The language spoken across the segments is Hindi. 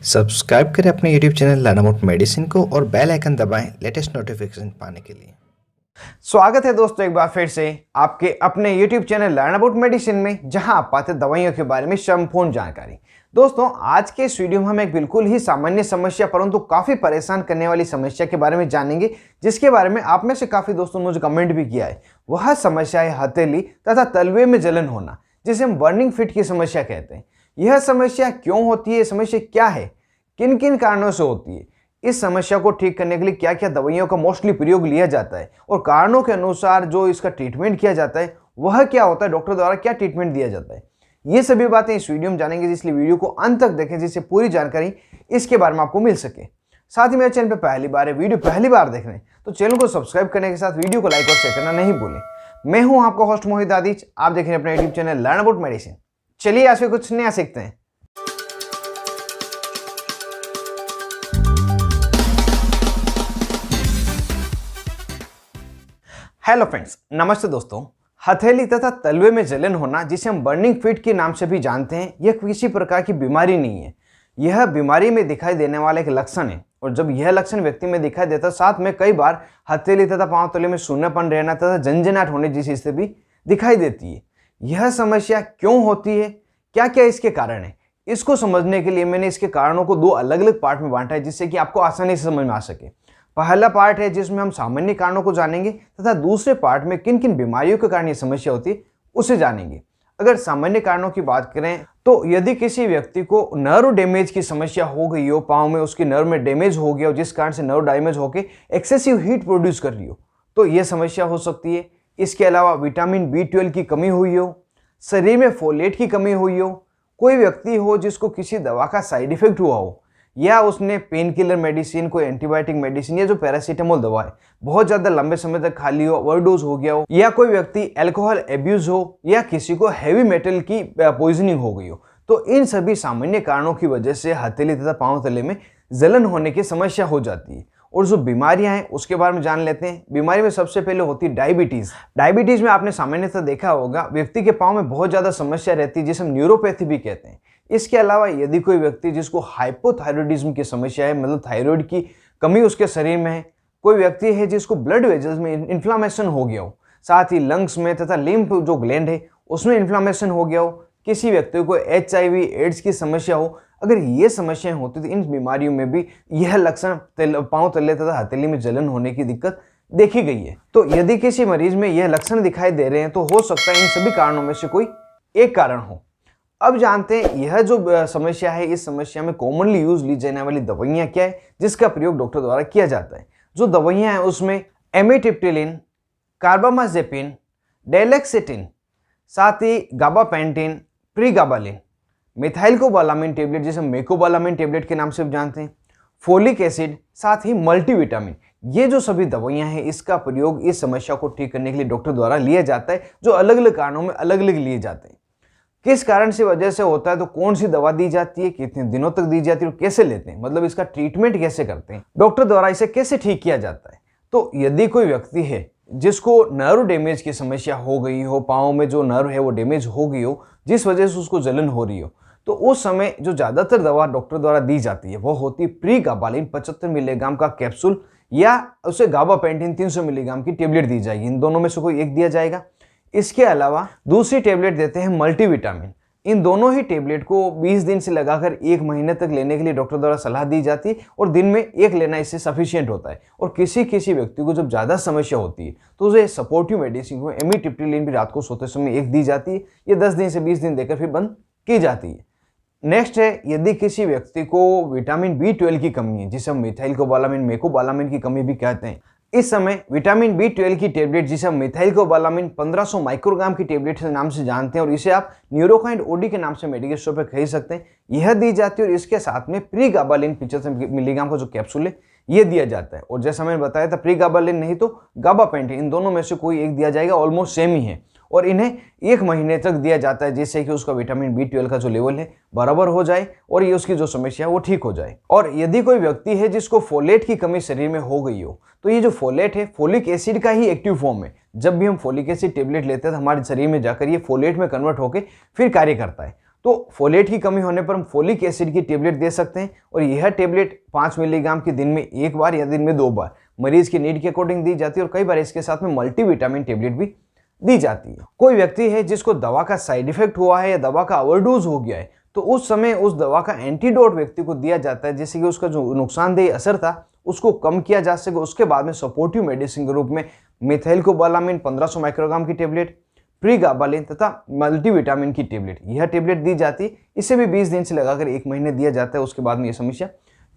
सब्सक्राइब करें अपने YouTube channel learn about medicine को और बेल आइकन दबाएं लेटेस्ट नोटिफिकेशन पाने के लिए। स्वागत है दोस्तों एक बार फिर से आपके अपने YouTube channel learn about medicine में, जहां आप पाते दवाइयों के बारे में संपूर्ण जानकारी। दोस्तों आज के इस वीडियो में हम एक बिल्कुल ही सामान्य समस्या परंतु काफी परेशान करने वाली समस्या के बारे में जानेंगे, जिसके बारे में आप में से काफी दोस्तों ने मुझे कमेंट भी किया है। वह समस्या है हथेली तथा तलवे में जलन होना, जिसे हम बर्निंग फिट की समस्या कहते हैं। यह समस्या क्यों होती है, समस्या क्या है, किन किन कारणों से होती है, इस समस्या को ठीक करने के लिए क्या क्या दवाइयों का मोस्टली प्रयोग लिया जाता है और कारणों के अनुसार जो इसका ट्रीटमेंट किया जाता है वह क्या होता है, डॉक्टर द्वारा क्या ट्रीटमेंट दिया जाता है, ये सभी बातें इस वीडियो में जानेंगे। इसलिए वीडियो को अंत तक देखें जिससे पूरी जानकारी इसके बारे में आपको मिल सके। साथ ही मेरे चैनल पर पहली बार है, वीडियो पहली बार देख रहे हैं तो चैनल को सब्सक्राइब करने के साथ वीडियो को लाइक और शेयर करना नहीं भूलें। मैं हूं आपका होस्ट मोहित आदिज, आप देख रहे हैं अपने YouTube channel learn about medicine. चलिए आज से कुछ नया सीखते हैं। हेलो फ्रेंड्स, नमस्ते दोस्तों। हथेली तथा तलवे में जलन होना, जिसे हम बर्निंग फिट के नाम से भी जानते हैं, यह किसी प्रकार की बीमारी नहीं है। यह बीमारी में दिखाई देने वाला एक लक्षण है और जब यह लक्षण व्यक्ति में दिखाई देता है, साथ में कई बार हथेली तथा पांव तले में शून्यपन रहना तथा झंझनाहट होने जैसी स्थिति भी दिखाई देती है। यह समस्या क्यों होती है, क्या क्या इसके कारण है, इसको समझने के लिए मैंने इसके कारणों को दो अलग अलग पार्ट में बांटा है, जिससे कि आपको आसानी से समझ में आ सके। पहला पार्ट है जिसमें हम सामान्य कारणों को जानेंगे तथा दूसरे पार्ट में किन किन बीमारियों के कारण ये समस्या होती है उसे जानेंगे। अगर सामान्य कारणों की बात करें तो यदि किसी व्यक्ति को नर्व डैमेज की समस्या हो गई हो, पाँव में उसकी नर्व में डैमेज हो गया हो, जिस कारण से नर्व डैमेज होकर एक्सेसिव हीट प्रोड्यूस कर रही हो, तो यह समस्या हो सकती है। इसके अलावा विटामिन B12 की कमी हुई हो, शरीर में फोलेट की कमी हुई हो, कोई व्यक्ति हो जिसको किसी दवा का साइड इफेक्ट हुआ हो, या उसने पेन किलर मेडिसिन, कोई एंटीबायोटिक मेडिसिन या जो पैरासीटामोल दवा है बहुत ज़्यादा लंबे समय तक खा ली हो, ओवरडोज हो गया हो, या कोई व्यक्ति अल्कोहल एब्यूज हो, या किसी को हैवी मेटल की पॉइजनिंग हो गई हो, तो इन सभी सामान्य कारणों की वजह से हथेली तथा पांव तले में जलन होने की समस्या हो जाती है। और जो बीमारियां हैं उसके बारे में जान लेते हैं। बीमारी में सबसे पहले होती है डायबिटीज। डायबिटीज में आपने सामान्यतः देखा होगा व्यक्ति के पाँव में बहुत ज़्यादा समस्या रहती है, जिसे हम न्यूरोपैथी भी कहते हैं। इसके अलावा यदि कोई व्यक्ति जिसको हाइपोथायरॉयडिज्म की समस्या है, मतलब थायराइड की कमी उसके शरीर में है, कोई व्यक्ति है जिसको ब्लड वेजल्स में इन्फ्लामेशन हो गया हो, साथ ही लंग्स में तथा लिम्फ जो ग्लैंड है उसमें इन्फ्लामेशन हो गया हो, किसी व्यक्ति को HIV एड्स की समस्या हो, अगर ये समस्याएं होती तो इन बीमारियों में भी यह लक्षण पांव तले तथा हथेली में जलन होने की दिक्कत देखी गई है। तो यदि किसी मरीज में यह लक्षण दिखाई दे रहे हैं तो हो सकता है इन सभी कारणों में से कोई एक कारण हो। अब जानते हैं यह जो समस्या है, इस समस्या में कॉमनली यूज ली जाने वाली दवाइयां क्या है जिसका प्रयोग डॉक्टर द्वारा किया जाता है। जो दवाइयां हैं उसमें एमिट्रिप्टिलिन, कार्बामाजेपिन, डेलेक्सिटिन, साथ ही गाबापेंटिन, प्रीगाबालिन, मिथाइलकोबालामिन टेबलेट जिसे मेकोबालामिन टेबलेट के नाम से जानते हैं, फोलिक एसिड, साथ ही मल्टीविटामिन, ये जो सभी दवाइयां हैं इसका प्रयोग इस समस्या को ठीक करने के लिए डॉक्टर द्वारा लिया जाता है, जो अलग अलग कारणों में अलग अलग लिए जाते हैं। किस कारण से वजह से होता है, तो कौन सी दवा दी जाती है, कितने दिनों तक दी जाती है और कैसे लेते हैं, मतलब इसका ट्रीटमेंट कैसे करते हैं, डॉक्टर द्वारा इसे कैसे ठीक किया जाता है। तो यदि कोई व्यक्ति है जिसको नर्व डैमेज की समस्या हो गई हो, पाँव में जो नर्व है वो डैमेज हो गई हो, जिस वजह से उसको जलन हो रही हो, तो उस समय जो ज़्यादातर दवा डॉक्टर द्वारा दी जाती है वो होती है प्रीगाबालिन 75 मिलीग्राम का कैप्सूल, या उसे गाबापेंटिन 300 मिलीग्राम की टेबलेट दी जाएगी। इन दोनों में से कोई एक दिया जाएगा। इसके अलावा दूसरी टेबलेट देते हैं मल्टीविटामिन। इन दोनों ही टेबलेट को 20 दिन से लगाकर 1 महीने तक लेने के लिए डॉक्टर द्वारा सलाह दी जाती है और दिन में एक लेना इससे सफिशिएंट होता है। और किसी किसी व्यक्ति को जब ज़्यादा समस्या होती है तो उसे सपोर्टिव मेडिसिन को एमिट्रिप्टिलिन भी रात को सोते समय एक दी जाती है। ये 10 दिन से 20 दिन देकर फिर बंद की जाती है। नेक्स्ट है यदि किसी व्यक्ति को विटामिन B12 की कमी है, जिसे हम मिथाइलकोबालामिन, मेकोबालामिन की कमी भी कहते हैं, इस समय विटामिन B12 की टेबलेट जिसे हम मिथाइलकोबालामिन 1500 माइक्रोग्राम की टेबलेट के नाम से जानते हैं और इसे आप न्यूरोकाइंड OD के नाम से मेडिकल स्टोर पर खरीद सकते हैं, यह दी जाती है। और इसके साथ में प्रीगाबालिन 75 मिलीग्राम का जो कैप्सूल है ये दिया जाता है। और जैसा मैंने बताया था प्रीगाबालिन नहीं तो गाबापेंटिन, इन दोनों में से कोई एक दिया जाएगा, ऑलमोस्ट सेम ही है, और इन्हें 1 महीने तक दिया जाता है जिससे कि उसका विटामिन B12 का जो लेवल है बराबर हो जाए और ये उसकी जो समस्या है वो ठीक हो जाए। और यदि कोई व्यक्ति है जिसको फोलेट की कमी शरीर में हो गई हो, तो ये जो फोलेट है फोलिक एसिड का ही एक्टिव फॉर्म है। जब भी हम फोलिक एसिड टेबलेट लेते हैं तो हमारे शरीर में जाकर ये फोलेट में कन्वर्ट होकर फिर कार्य करता है। तो फोलेट की कमी होने पर हम फोलिक एसिड की टेबलेट दे सकते हैं और यह टेबलेट 5 मिलीग्राम की दिन में एक बार या दिन में 2 बार मरीज की नीड के अकॉर्डिंग दी जाती है और कई बार इसके साथ में मल्टीविटामिन टेबलेट भी दी जाती है। कोई व्यक्ति है जिसको दवा का साइड इफेक्ट हुआ है या दवा का ओवरडोज हो गया है, तो उस समय उस दवा का एंटीडोट व्यक्ति को दिया जाता है, जिससे कि उसका जो नुकसानदेह असर था उसको कम किया जा सके। उसके बाद में सपोर्टिव मेडिसिन के रूप में मिथाइलकोबालामिन 1500 माइक्रोग्राम की टेबलेट, प्रीगाबालिन तथा मल्टीविटामिन की टेबलेट, यह टेबलेट दी जाती है। इसे भी 20 दिन से लगाकर 1 महीने दिया जाता है। उसके बाद में यह समस्या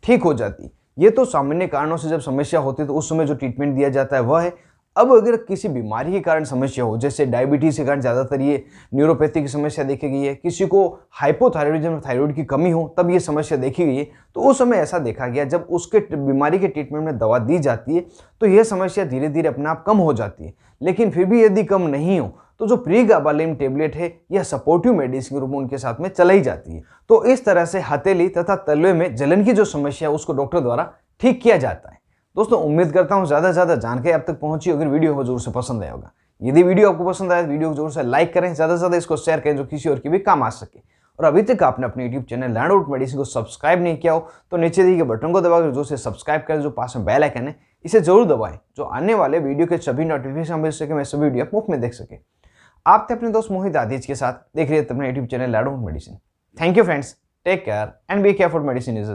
ठीक हो जाती है। ये तो सामान्य कारणों से जब समस्या होती है तो उस समय जो ट्रीटमेंट दिया जाता है वह है। अब अगर किसी बीमारी के कारण समस्या हो, जैसे डायबिटीज के कारण ज़्यादातर ये न्यूरोपैथी की समस्या देखी गई है, किसी को हाइपोथायरॉयडिज्म थायराइड की कमी हो तब ये समस्या देखी गई है, तो उस समय ऐसा देखा गया जब उसके बीमारी के ट्रीटमेंट में दवा दी जाती है तो यह समस्या धीरे धीरे अपने आप कम हो जाती है। लेकिन फिर भी यदि कम नहीं हो तो जो प्रीगाबालिन टेबलेट है यह सपोर्टिव मेडिसिन के रूप में उनके साथ में चलाई जाती है। तो इस तरह से हथेली तथा तलवे में जलन की जो समस्या है उसको डॉक्टर द्वारा ठीक किया जाता है। दोस्तों उम्मीद करता हूं ज़्यादा से ज़्यादा जानकारी आप तक पहुंची। अगर वीडियो को जरूर से पसंद आया होगा, यदि वीडियो आपको पसंद आया तो वीडियो को जरूर से लाइक करें, ज़्यादा से ज़्यादा इसको शेयर करें जो किसी और की भी काम आ सके। और अभी तक आपने अपने YouTube channel learn about medicine को सब्सक्राइब नहीं किया हो तो नीचे दिए गए बटन को दबाकर जोर से सब्सक्राइब करें, जो पास में बेल आइकन है इसे जरूर दबाएं, जो आने वाले वीडियो के सभी नोटिफिकेशन मिल सके, मैं सभी वीडियो आप मुफ्त में देख सके। आप थे अपने दोस्त मोहित आदिज के साथ, देख रहे थे अपने YouTube channel learn about medicine. Thank you friends, take care and be careful. Medicine is